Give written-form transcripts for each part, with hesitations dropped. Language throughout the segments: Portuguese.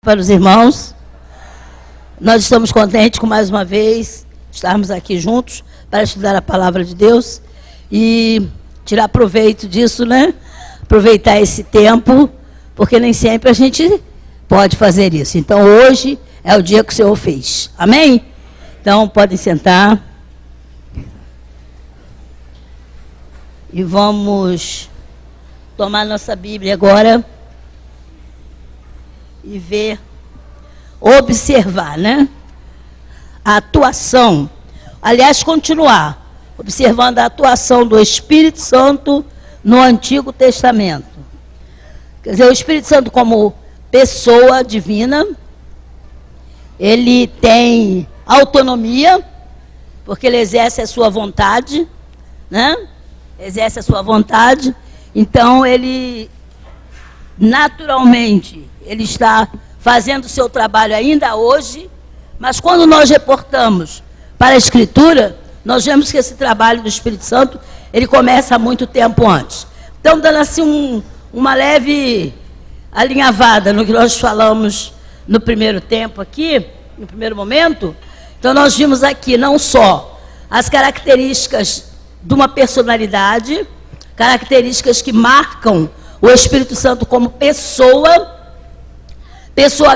para os irmãos. Nós estamos contentes com mais uma vez estarmos aqui juntos para estudar a palavra de Deus e tirar proveito disso, né? Aproveitar esse tempo, porque nem sempre a gente pode fazer isso. Então hoje é o dia que o Senhor fez. Amém? Então podem sentar. E vamos tomar nossa Bíblia agora e ver, observar, né? A atuação, aliás, continuar observando a atuação do Espírito Santo no Antigo Testamento. Quer dizer, o Espírito Santo como pessoa divina, ele tem autonomia, porque ele exerce a sua vontade, né? Exerce a sua vontade, então ele, naturalmente, ele está fazendo o seu trabalho ainda hoje, mas quando nós reportamos para a Escritura, nós vemos que esse trabalho do Espírito Santo, ele começa há muito tempo antes. Então, dando assim uma leve alinhavada no que nós falamos no primeiro tempo aqui, no primeiro momento, então nós vimos aqui não só as características de uma personalidade, características que marcam o Espírito Santo como pessoa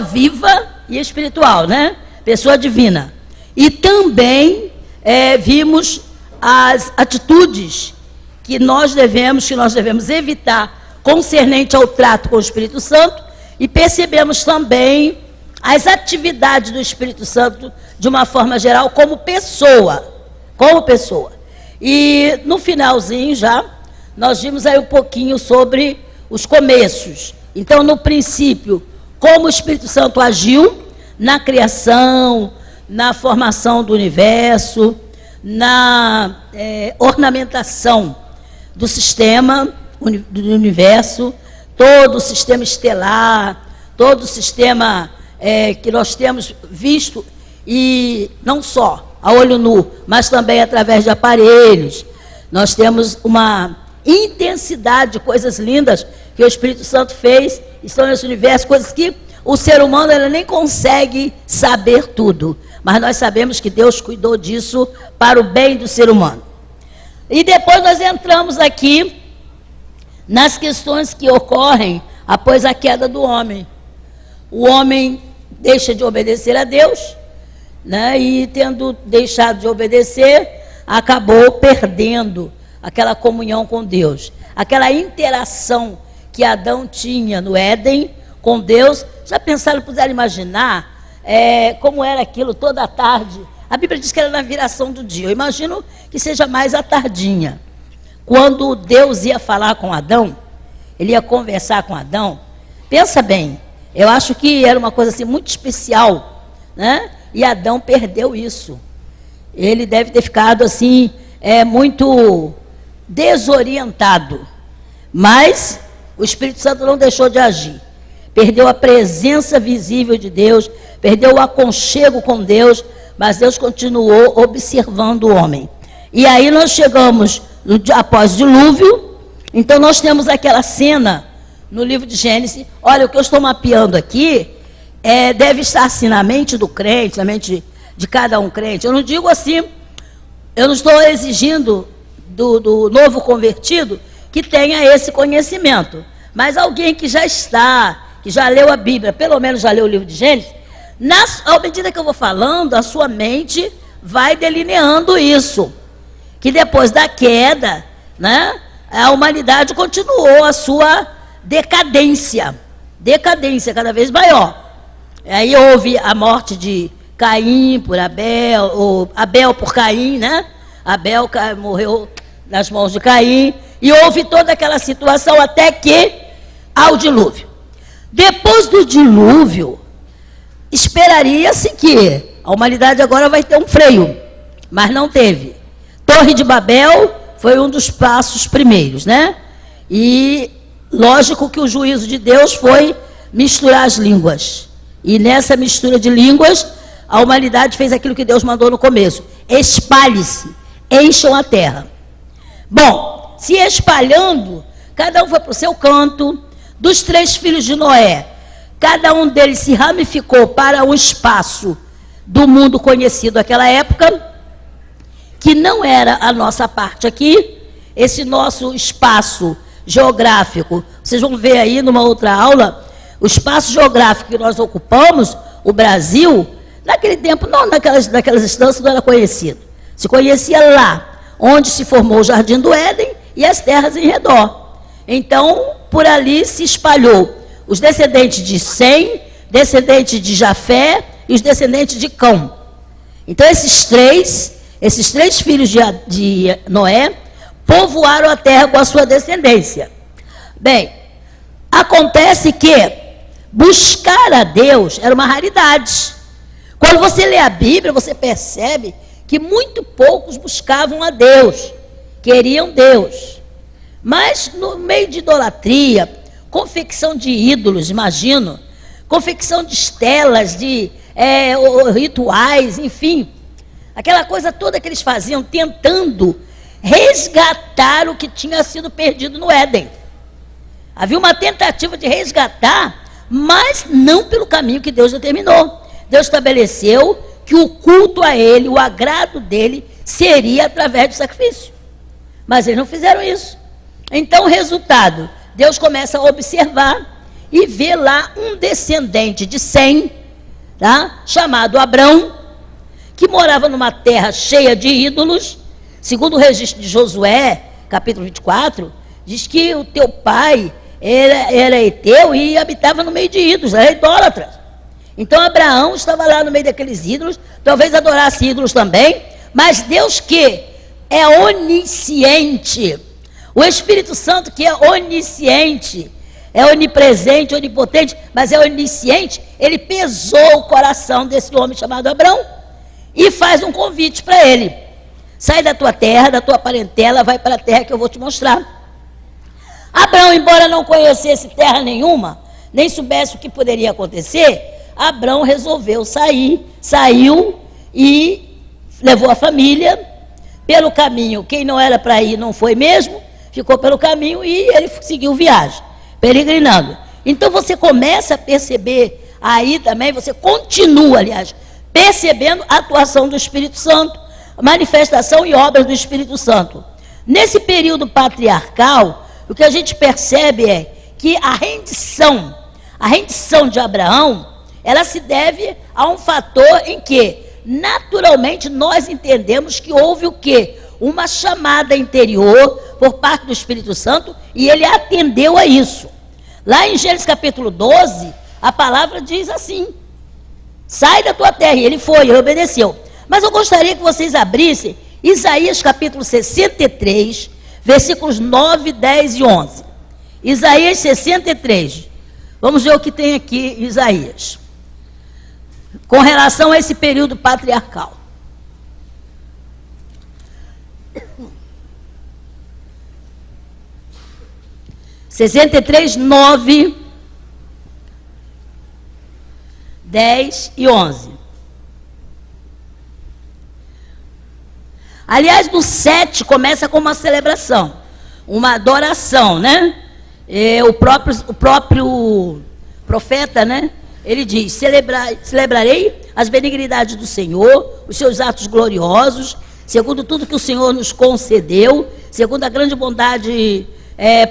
viva e espiritual, né? Pessoa divina. E também vimos as atitudes que nós devemos evitar concernente ao trato com o Espírito Santo, e percebemos também as atividades do Espírito Santo de uma forma geral como pessoa. E no finalzinho já, nós vimos aí um pouquinho sobre os começos. Então, no princípio, como o Espírito Santo agiu na criação, na formação do universo, na ornamentação do sistema, do universo, todo o sistema estelar, todo o sistema que nós temos visto, e não só a olho nu, mas também através de aparelhos. Nós temos uma intensidade de coisas lindas que o Espírito Santo fez, estão nesse universo, coisas que o ser humano ele nem consegue saber tudo, mas nós sabemos que Deus cuidou disso para o bem do ser humano. E depois nós entramos aqui nas questões que ocorrem após a queda do homem. O homem deixa de obedecer a Deus, né? E tendo deixado de obedecer, acabou perdendo aquela comunhão com Deus, aquela interação que Adão tinha no Éden com Deus. Já pensaram, puderam imaginar como era aquilo toda a tarde? A Bíblia diz que era na viração do dia. Eu imagino que seja mais à tardinha. Quando Deus ia falar com Adão, ele ia conversar com Adão. Pensa bem, eu acho que era uma coisa assim muito especial, né? E Adão perdeu isso. Ele deve ter ficado assim, muito desorientado. Mas o Espírito Santo não deixou de agir. Perdeu a presença visível de Deus, perdeu o aconchego com Deus, mas Deus continuou observando o homem. E aí nós chegamos após o dilúvio. Então nós temos aquela cena no livro de Gênesis. Olha, o que eu estou mapeando aqui deve estar assim na mente do crente, na mente de cada um crente. Eu não digo assim, eu não estou exigindo do novo convertido que tenha esse conhecimento, mas alguém que já leu a Bíblia, pelo menos já leu o livro de Gênesis, à medida que eu vou falando, a sua mente vai delineando isso, que depois da queda, né, a humanidade continuou a sua decadência cada vez maior. Aí houve a morte de Caim por Abel, ou Abel por Caim, né? Abel morreu nas mãos de Caim, e houve toda aquela situação até que ao dilúvio. Depois do dilúvio, esperaria-se que a humanidade agora vai ter um freio, mas não teve. Torre de Babel foi um dos passos primeiros, né? E lógico que o juízo de Deus foi misturar as línguas. E nessa mistura de línguas, a humanidade fez aquilo que Deus mandou no começo: espalhe-se, encham a terra. Bom, se espalhando, cada um foi para o seu canto. Dos 3 filhos de Noé, cada um deles se ramificou para um espaço do mundo conhecido naquela época, que não era a nossa parte aqui, esse nosso espaço geográfico. Vocês vão ver aí numa outra aula, o espaço geográfico que nós ocupamos, o Brasil, naquele tempo, não, naquelas instâncias não era conhecido. Se conhecia lá, onde se formou o Jardim do Éden e as terras em redor. Então, por ali se espalhou os descendentes de Sem, descendentes de Jafé e os descendentes de Cão. Então, esses três filhos de Noé povoaram a terra com a sua descendência. Bem, acontece que buscar a Deus era uma raridade. Quando você lê a Bíblia, você percebe que muito poucos buscavam a Deus, queriam Deus. Mas no meio de idolatria, confecção de ídolos, imagino, confecção de estelas, de rituais, enfim, aquela coisa toda que eles faziam, tentando resgatar o que tinha sido perdido no Éden. Havia uma tentativa de resgatar, mas não pelo caminho que Deus determinou. Deus estabeleceu que o culto a Ele, o agrado dEle, seria através do sacrifício. Mas eles não fizeram isso. Então, o resultado, Deus começa a observar e vê lá um descendente de Sem, tá? Chamado Abrão, que morava numa terra cheia de ídolos. Segundo o registro de Josué, capítulo 24, diz que o teu pai era heteu e habitava no meio de ídolos, era idólatra. Então Abraão estava lá no meio daqueles ídolos, talvez adorasse ídolos também, mas Deus que é onisciente, o Espírito Santo que é onisciente, é onipresente, onipotente, mas é onisciente, ele pesou o coração desse homem chamado Abrão e faz um convite para ele: sai da tua terra, da tua parentela, vai para a terra que eu vou te mostrar. Abrão, embora não conhecesse terra nenhuma, nem soubesse o que poderia acontecer, Abrão resolveu saiu e levou a família pelo caminho. Quem não era para ir não foi mesmo, ficou pelo caminho e ele seguiu viagem, peregrinando. Então você começa a perceber aí também, você continua, aliás, percebendo a atuação do Espírito Santo, manifestação e obras do Espírito Santo. Nesse período patriarcal, o que a gente percebe é que a rendição de Abraão, ela se deve a um fator em que, naturalmente, nós entendemos que houve o quê? Uma chamada interior por parte do Espírito Santo e ele atendeu a isso. Lá em Gênesis capítulo 12, a palavra diz assim: sai da tua terra, e ele foi, ele obedeceu. Mas eu gostaria que vocês abrissem Isaías capítulo 63, versículos 9, 10 e 11. Isaías 63. Vamos ver o que tem aqui em Isaías, com relação a esse período patriarcal. Sessenta e três, 9, 10 e 11. Aliás, no 7 começa com uma celebração, uma adoração, né? O próprio profeta, né? Ele diz: celebrarei as benignidades do Senhor, os seus atos gloriosos, segundo tudo que o Senhor nos concedeu, segundo a grande bondade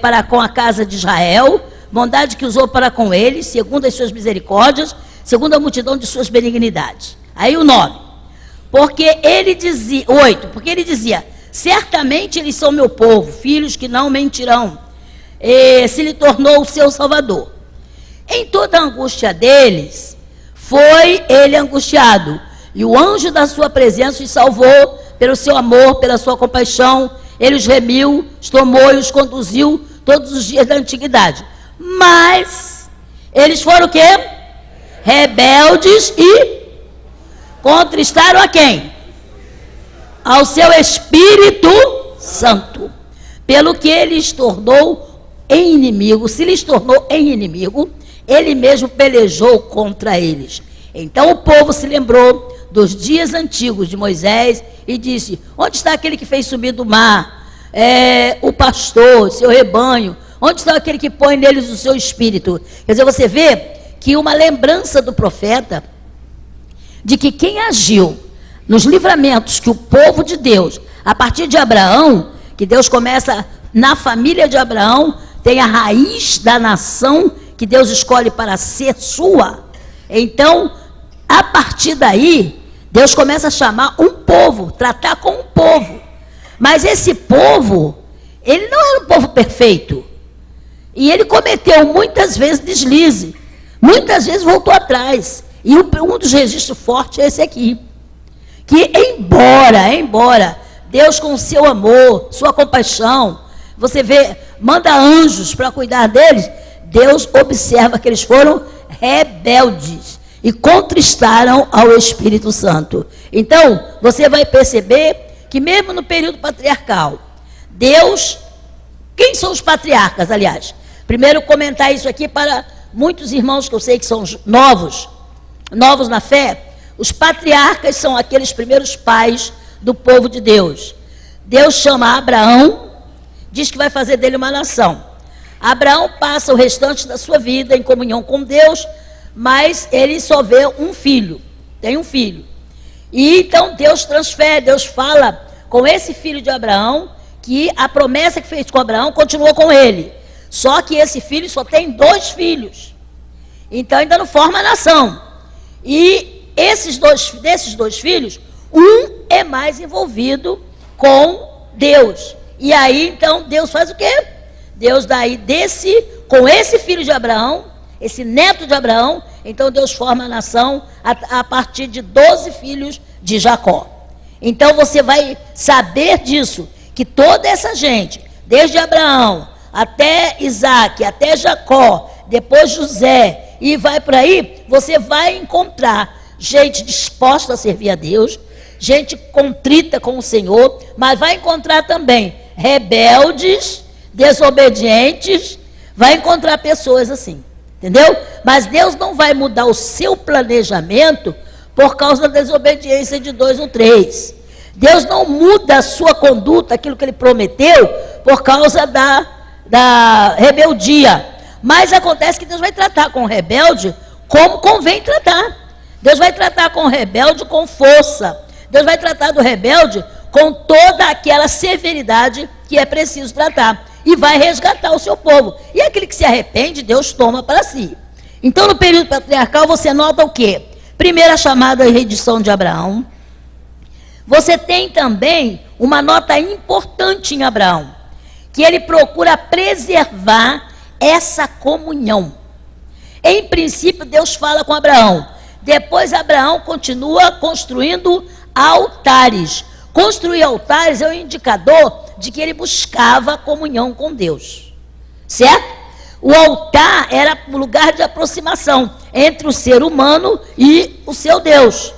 para com a casa de Israel, bondade que usou para com eles, segundo as suas misericórdias, segundo a multidão de suas benignidades. Aí o 9. Porque ele dizia, 8, porque ele dizia: certamente eles são meu povo, filhos que não mentirão. Se lhe tornou o seu Salvador. Em toda a angústia deles, foi ele angustiado, e o anjo da sua presença os salvou, pelo seu amor, pela sua compaixão. Ele os remiu, os tomou e os conduziu todos os dias da antiguidade. Mas eles foram o quê? Rebeldes e contristaram a quem? Ao seu Espírito Santo, pelo que ele lhes tornou em inimigo. Se lhes tornou em inimigo, ele mesmo pelejou contra eles. Então o povo se lembrou dos dias antigos de Moisés e disse: onde está aquele que fez subir do mar o pastor, seu rebanho? Onde está aquele que põe neles o seu espírito? Quer dizer, você vê que uma lembrança do profeta de que quem agiu nos livramentos que o povo de Deus, a partir de Abraão, que Deus começa na família de Abraão, tem a raiz da nação que Deus escolhe para ser sua. Então, a partir daí, Deus começa a chamar um povo, tratar com um povo. Mas esse povo, ele não era um povo perfeito. E ele cometeu muitas vezes deslize. Muitas vezes voltou atrás. E um dos registros fortes é esse aqui. Que embora Deus com o seu amor, sua compaixão, você vê, manda anjos para cuidar deles, Deus observa que eles foram rebeldes e contristaram ao Espírito Santo. Então, você vai perceber que mesmo no período patriarcal, Deus, quem são os patriarcas, aliás? Primeiro comentar isso aqui para muitos irmãos que eu sei que são novos na fé. Os patriarcas são aqueles primeiros pais do povo de Deus. Deus chama Abraão, diz que vai fazer dele uma nação. Abraão passa o restante da sua vida em comunhão com Deus, mas ele só vê um filho, tem um filho. E então Deus transfere, Deus fala com esse filho de Abraão, que a promessa que fez com Abraão continua com ele. Só que esse filho só tem 2 filhos. Então ainda não forma a nação. E desses dois filhos, um é mais envolvido com Deus. E aí então Deus faz o quê? Deus daí com esse filho de Abraão, esse neto de Abraão, então Deus forma a nação a partir de 12 filhos de Jacó. Então você vai saber disso, que toda essa gente, desde Abraão até Isaac, até Jacó, depois José, e vai por aí, você vai encontrar gente disposta a servir a Deus, gente contrita com o Senhor, mas vai encontrar também rebeldes, desobedientes, vai encontrar pessoas assim, entendeu? Mas Deus não vai mudar o seu planejamento por causa da desobediência de 2 ou 3. Deus não muda a sua conduta, aquilo que ele prometeu, por causa da rebeldia. Mas acontece que Deus vai tratar com o rebelde como convém tratar. Deus vai tratar com o rebelde com força. Deus vai tratar do rebelde com toda aquela severidade que é preciso tratar. E vai resgatar o seu povo. E aquele que se arrepende, Deus toma para si. Então, no período patriarcal, você nota o quê? Primeira chamada e redição de Abraão. Você tem também uma nota importante em Abraão, que ele procura preservar essa comunhão. Em princípio, Deus fala com Abraão. Depois, Abraão continua construindo altares. Construir altares é um indicador de que ele buscava comunhão com Deus. Certo? O altar era um lugar de aproximação entre o ser humano e o seu Deus.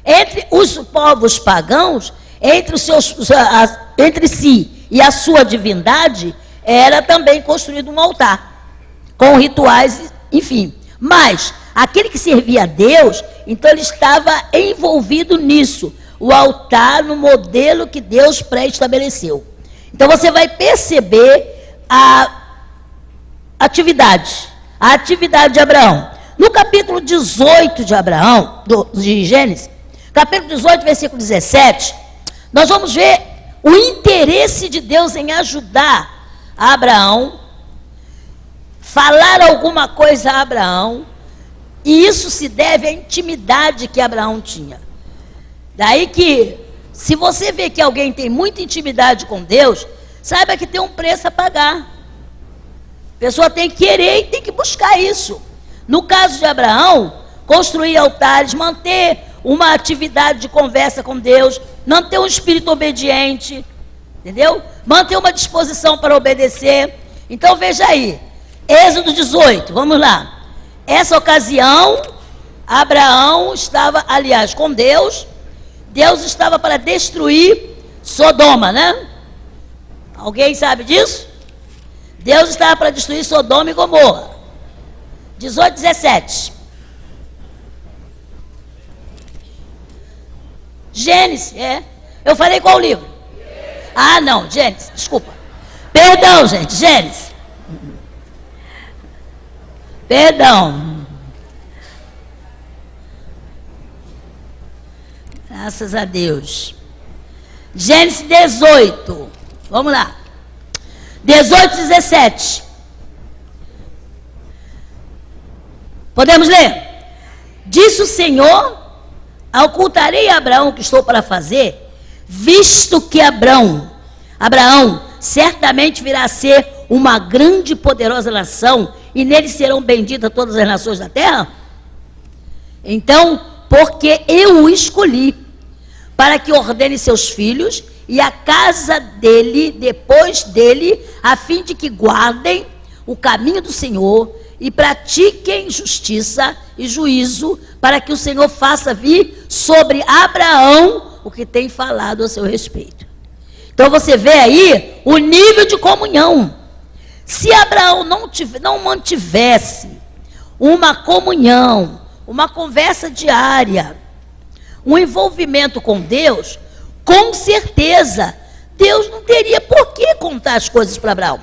Entre os povos pagãos, entre si e a sua divindade, era também construído um altar, com rituais, enfim. Mas aquele que servia a Deus, então ele estava envolvido nisso. O altar no modelo que Deus pré-estabeleceu. Então você vai perceber a atividade de Abraão. No capítulo 18 de Abraão, de Gênesis, capítulo 18, versículo 17, nós vamos ver o interesse de Deus em ajudar a Abraão, falar alguma coisa a Abraão, e isso se deve à intimidade que Abraão tinha. Daí que, se você vê que alguém tem muita intimidade com Deus, saiba que tem um preço a pagar. A pessoa tem que querer e tem que buscar isso. No caso de Abraão, construir altares, manter uma atividade de conversa com Deus, manter um espírito obediente, entendeu? Manter uma disposição para obedecer. Então veja aí, Êxodo 18, vamos lá. Essa ocasião, Abraão estava, aliás, com Deus. Deus estava para destruir Sodoma, né? Alguém sabe disso? Deus estava para destruir Sodoma e Gomorra. 18, 17. Gênesis, Eu falei qual livro? Ah, não, Gênesis, desculpa. Perdão, gente, Gênesis. Perdão. Graças a Deus. Gênesis 18. Vamos lá. 18, 17. Podemos ler? Disse o Senhor: ocultarei a Abraão o que estou para fazer, visto que Abraão certamente virá a ser uma grande e poderosa nação, e nele serão benditas todas as nações da terra? Então, porque eu o escolhi, para que ordene seus filhos e a casa dele, depois dele, a fim de que guardem o caminho do Senhor e pratiquem justiça e juízo, para que o Senhor faça vir sobre Abraão o que tem falado a seu respeito. Então você vê aí o nível de comunhão. Se Abraão não mantivesse uma comunhão, uma conversa diária, um envolvimento com Deus, com certeza Deus não teria por que contar as coisas para Abraão.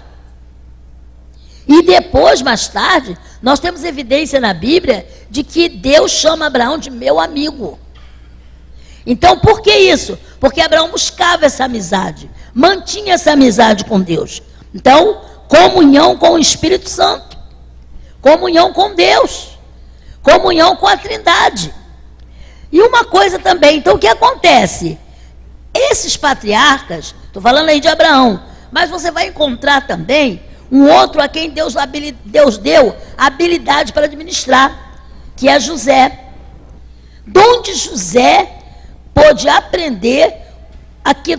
E depois, mais tarde, nós temos evidência na Bíblia de que Deus chama Abraão de meu amigo. Então, por que isso? Porque Abraão buscava essa amizade, mantinha essa amizade com Deus. Então, comunhão com o Espírito Santo, comunhão com Deus, comunhão com a Trindade. E uma coisa também, então o que acontece? Esses patriarcas, estou falando aí de Abraão, mas você vai encontrar também um outro a quem Deus deu habilidade para administrar, que é José. Donde José pôde aprender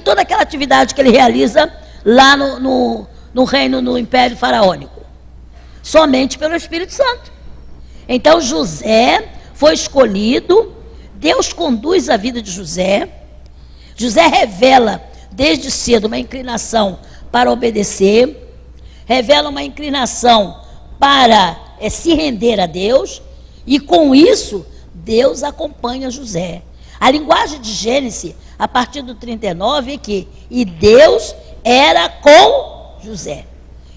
toda aquela atividade que ele realiza lá no reino, no Império Faraônico, somente pelo Espírito Santo. Então José foi escolhido, Deus conduz a vida de José. José revela desde cedo uma inclinação para obedecer, revela uma inclinação para se render a Deus, e com isso Deus acompanha José. A linguagem de Gênesis, a partir do 39, é que e Deus era com José.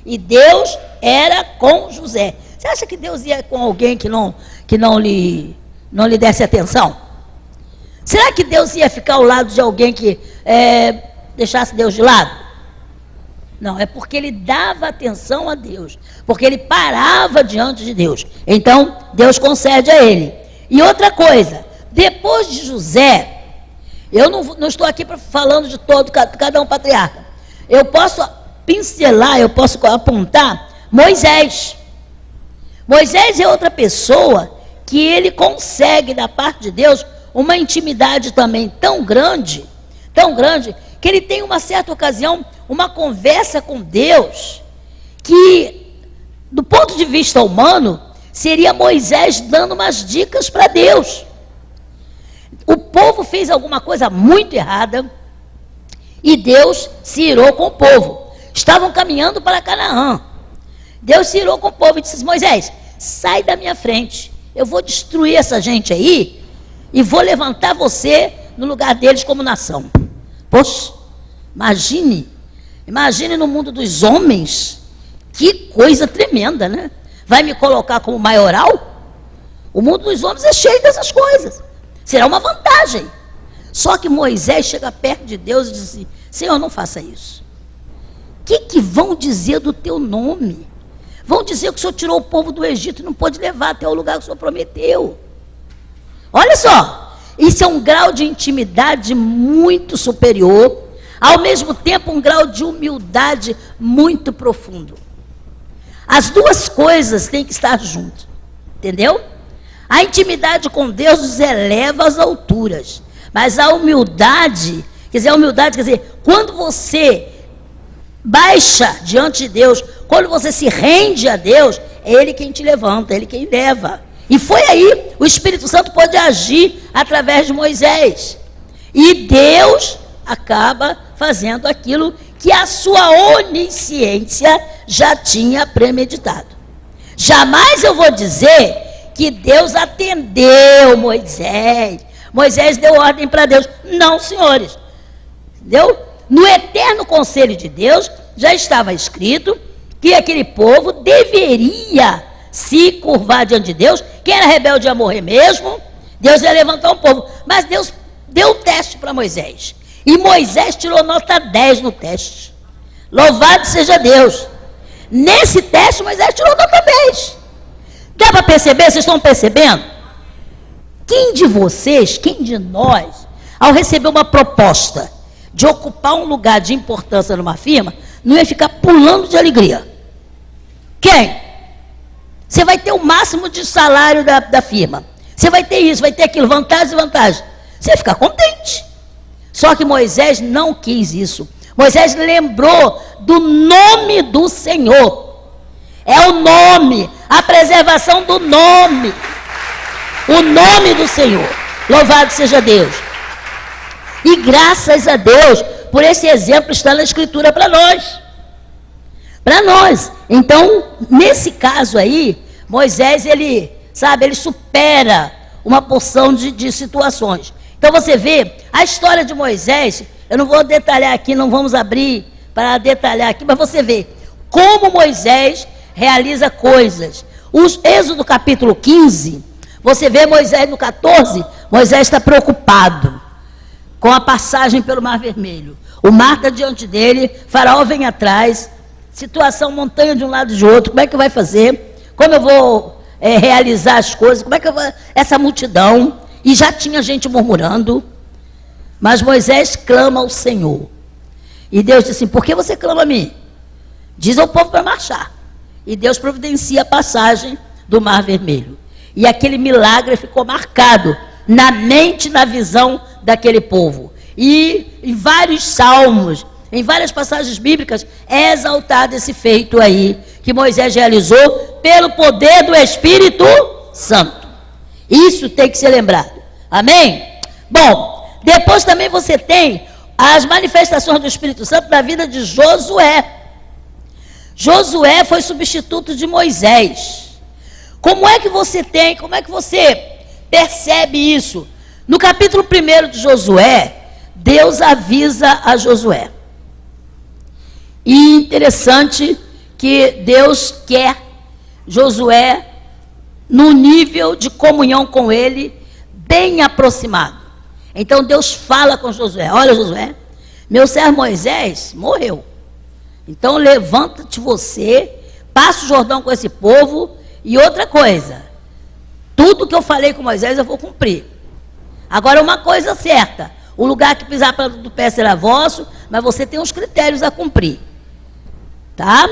E Deus era com José. Você acha que Deus ia com alguém que não lhe desse atenção? Será que Deus ia ficar ao lado de alguém que deixasse Deus de lado? Não, é porque ele dava atenção a Deus, porque ele parava diante de Deus. Então, Deus concede a ele. E outra coisa, depois de José, eu não estou aqui falando de cada um patriarca. Eu posso pincelar, eu posso apontar Moisés. Moisés é outra pessoa que ele consegue, da parte de Deus, uma intimidade também tão grande, que ele tem uma certa ocasião, uma conversa com Deus, que, do ponto de vista humano, seria Moisés dando umas dicas para Deus. O povo fez alguma coisa muito errada, e Deus se irou com o povo. Estavam caminhando para Canaã. Deus se irou com o povo e disse: Moisés, sai da minha frente, eu vou destruir essa gente aí, e vou levantar você no lugar deles como nação. Poxa, imagine no mundo dos homens, que coisa tremenda, né? Vai me colocar como maioral? O mundo dos homens é cheio dessas coisas. Será uma vantagem. Só que Moisés chega perto de Deus e diz assim: Senhor, não faça isso. O que vão dizer do teu nome? Vão dizer que o Senhor tirou o povo do Egito e não pôde levar até o lugar que o Senhor prometeu. Olha só, isso é um grau de intimidade muito superior, ao mesmo tempo um grau de humildade muito profundo. As duas coisas têm que estar juntas, entendeu? A intimidade com Deus nos eleva às alturas, mas a humildade, quando você baixa diante de Deus, quando você se rende a Deus, é Ele quem te levanta, é Ele quem leva. E foi aí, o Espírito Santo pode agir através de Moisés. E Deus acaba fazendo aquilo que a sua onisciência já tinha premeditado. Jamais eu vou dizer que Deus atendeu Moisés. Moisés deu ordem para Deus. Não, senhores. Entendeu? No eterno conselho de Deus, já estava escrito que aquele povo deveria se curvar diante de Deus. Quem era rebelde ia morrer mesmo. Deus ia levantar um povo. Mas Deus deu o teste para Moisés. E Moisés tirou nota 10 no teste. Louvado seja Deus. Nesse teste, Moisés tirou nota 10. Dá para perceber? Vocês estão percebendo? Quem de vocês, quem de nós, ao receber uma proposta de ocupar um lugar de importância numa firma, não ia ficar pulando de alegria? Quem? Você vai ter o máximo de salário da firma. Você vai ter isso, vai ter aquilo, vantagens e vantagens. Você vai ficar contente. Só que Moisés não quis isso. Moisés lembrou do nome do Senhor. É o nome, a preservação do nome. O nome do Senhor. Louvado seja Deus. E graças a Deus, por esse exemplo está na Escritura para nós. Para nós. Então, nesse caso aí, Moisés, ele supera uma porção de situações. Então você vê, a história de Moisés, eu não vou detalhar aqui, não vamos abrir para detalhar aqui, mas você vê como Moisés realiza coisas. O Êxodo capítulo 15, você vê Moisés no 14, Moisés está preocupado com a passagem pelo Mar Vermelho. O mar está diante dele, Faraó vem atrás, situação montanha de um lado e de outro, como é que vai fazer? Como eu vou realizar as coisas? Como é que eu vou... Essa multidão, e já tinha gente murmurando, mas Moisés clama ao Senhor. E Deus disse assim, por que você clama a mim? Diz ao povo para marchar. E Deus providencia a passagem do Mar Vermelho. E aquele milagre ficou marcado na mente, na visão daquele povo. E em vários salmos, em várias passagens bíblicas, é exaltado esse feito aí, que Moisés realizou pelo poder do Espírito Santo. Isso tem que ser lembrado. Amém? Bom, depois também você tem as manifestações do Espírito Santo na vida de Josué. Josué foi substituto de Moisés. Como é que você percebe isso? No capítulo 1 de Josué, Deus avisa a Josué. E interessante que Deus quer Josué no nível de comunhão com ele, bem aproximado. Então Deus fala com Josué, olha Josué, meu servo Moisés morreu. Então levanta-te você, passa o Jordão com esse povo, e outra coisa, tudo que eu falei com Moisés eu vou cumprir. Agora uma coisa certa, o lugar que pisar para do pé será vosso, mas você tem uns critérios a cumprir. Tá?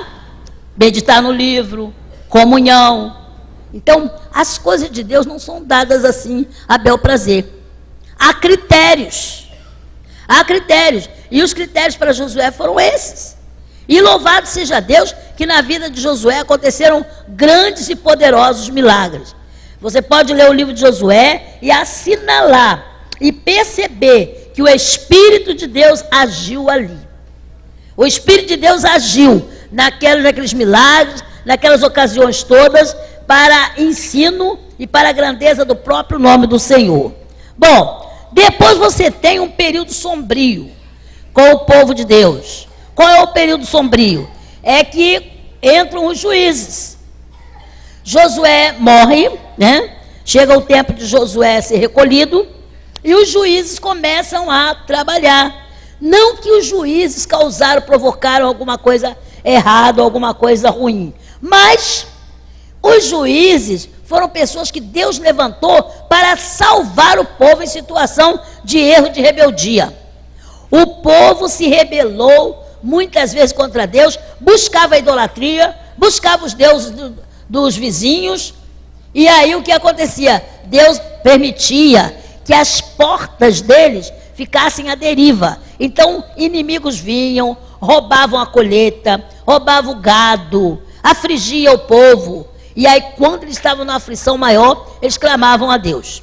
Meditar no livro, comunhão. Então, as coisas de Deus não são dadas assim a bel prazer. Há critérios. Há critérios. E os critérios para Josué foram esses. E louvado seja Deus que na vida de Josué aconteceram grandes e poderosos milagres. Você pode ler o livro de Josué e assinalar e perceber que o Espírito de Deus agiu ali. O Espírito de Deus agiu naqueles milagres, naquelas ocasiões todas, para ensino e para a grandeza do próprio nome do Senhor. Bom, depois você tem um período sombrio com o povo de Deus. Qual é o período sombrio? É que entram os juízes. Josué morre, né? Chega o tempo de Josué ser recolhido e os juízes começam a trabalhar. Não que os juízes provocaram alguma coisa errada, alguma coisa ruim, mas os juízes foram pessoas que Deus levantou para salvar o povo em situação de erro, de rebeldia. O povo se rebelou muitas vezes contra Deus, buscava a idolatria, buscava os deuses dos vizinhos, e aí o que acontecia? Deus permitia que as portas deles ficassem à deriva. Então inimigos vinham, roubavam a colheita, roubavam o gado, afligia o povo. E aí quando eles estavam na aflição maior, eles clamavam a Deus.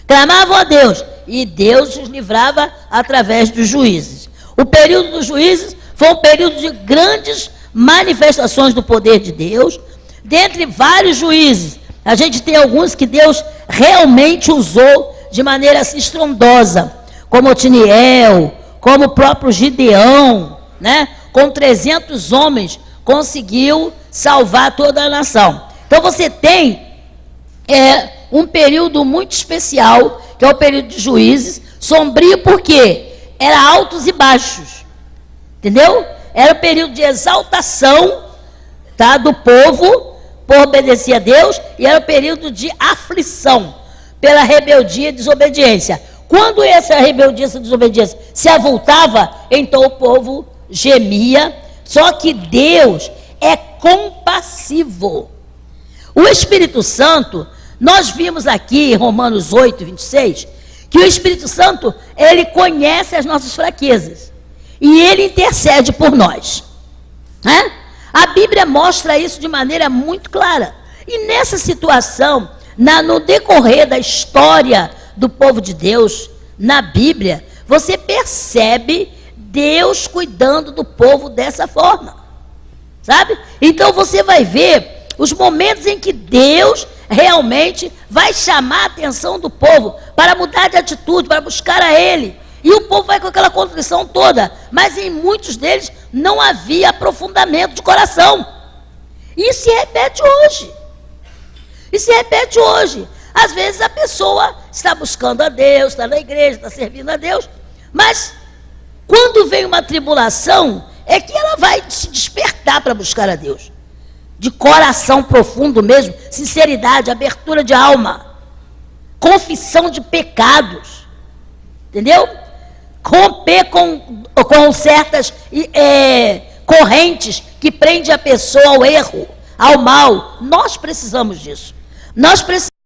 Clamavam a Deus e Deus os livrava através dos juízes. O período dos juízes foi um período de grandes manifestações do poder de Deus. Dentre vários juízes, a gente tem alguns que Deus realmente usou de maneira assim, estrondosa, como Otiniel, como o próprio Gideão, né? Com 300 homens, conseguiu salvar toda a nação. Então você tem um período muito especial, que é o período de juízes, Sombrio porque era altos e baixos, entendeu? Era o período de exaltação, tá, do povo por obedecer a Deus, e era o período de aflição pela rebeldia e desobediência. Quando essa rebeldia e desobediência se avultava, então o povo gemia. Só que Deus é compassivo. O Espírito Santo, nós vimos aqui em Romanos 8, 26, que o Espírito Santo, ele conhece as nossas fraquezas e ele intercede por nós, né? A Bíblia mostra isso de maneira muito clara. E nessa situação, no decorrer da história do povo de Deus, na Bíblia, você percebe Deus cuidando do povo dessa forma, sabe? Então você vai ver os momentos em que Deus realmente vai chamar a atenção do povo para mudar de atitude, para buscar a Ele. E o povo vai com aquela contrição toda, mas em muitos deles não havia aprofundamento de coração. E se repete hoje. E se repete hoje. Às vezes a pessoa está buscando a Deus, está na igreja, está servindo a Deus, mas quando vem uma tribulação, é que ela vai se despertar para buscar a Deus. De coração profundo mesmo, sinceridade, abertura de alma, confissão de pecados, entendeu? Romper com certas correntes que prendem a pessoa ao erro, ao mal. Nós precisamos disso. Nós precisamos